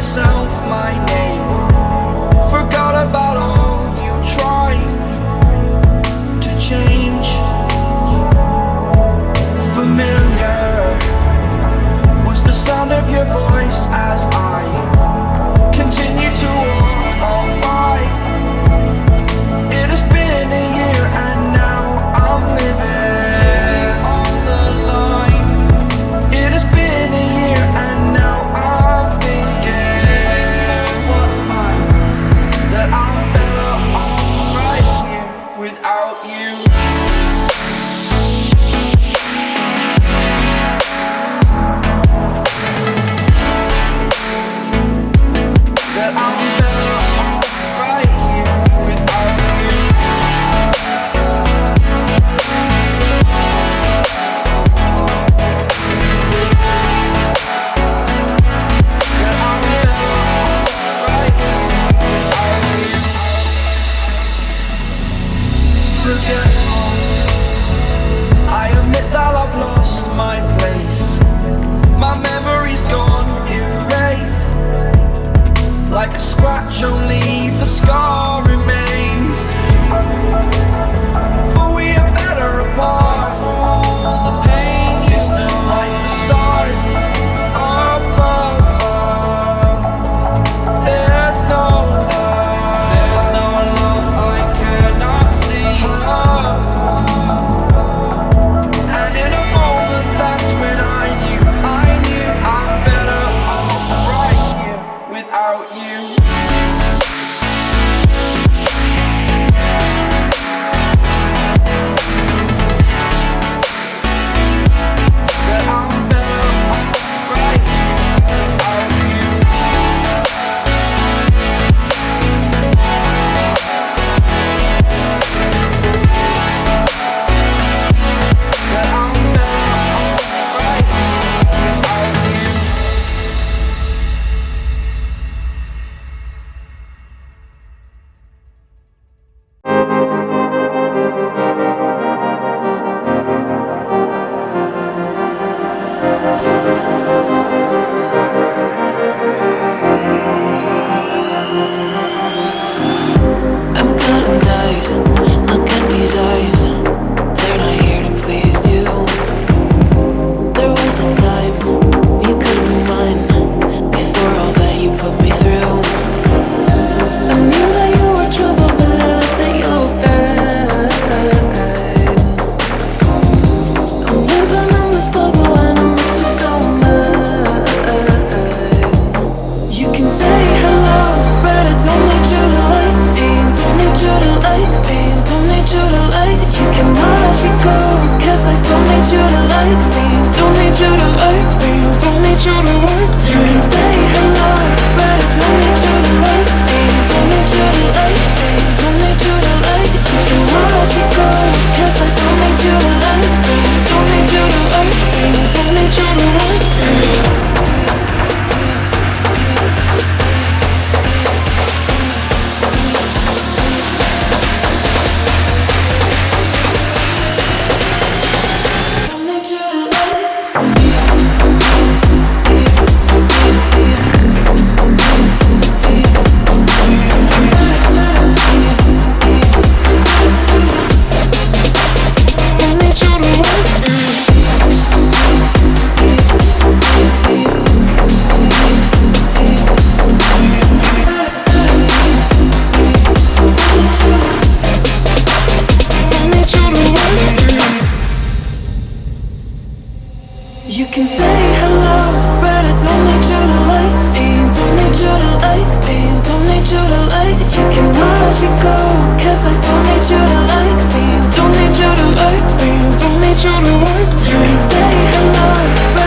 myself my name. Forgot about all you tried to change. Familiar was the sound of your voice as I continue to walk on by. It has been a year and now I'm living on the line. It has been a year and now I'm thinking what's mine, that I'm better off right here without you. That I'm better off right here without you. That I'm better off right here without you. Forgetful, I admit that I've lost my place. My memory's gone erased. Like a scratch, only the scar remains. For we are better apart from all the pain. Distant like the stars above. There's no love I cannot see. And in a moment, that's when I knew I'm better off right here without you. That I'm better off right here without you. That I'm better off right here without you. I'm cutting dice. Look at these eyes. They're not here to please you. There was a time you could be mine. Before all that you put me through, I knew that you were trouble, but I left that you were fine. I'm living in this bubble and it makes you so mad. You can say hello, but I don't need you to like me. Don't need you to like me. Don't need you to like. You can watch me go, cause I don't need you to like me. Don't need you to like me. Don't need you to like me. You can say hello, but I don't need you to like me. Don't need you to like me. Don't need you to like. You can watch me go, cause I don't need you to like me. Don't need you to like me. Don't need you to like me. You can say hello, but I don't need you to like me. Don't need you to like me. Don't need you to like. You can watch me go, cause I don't need you to like me. Don't need you to like me. Don't need you to like. You can say hello, but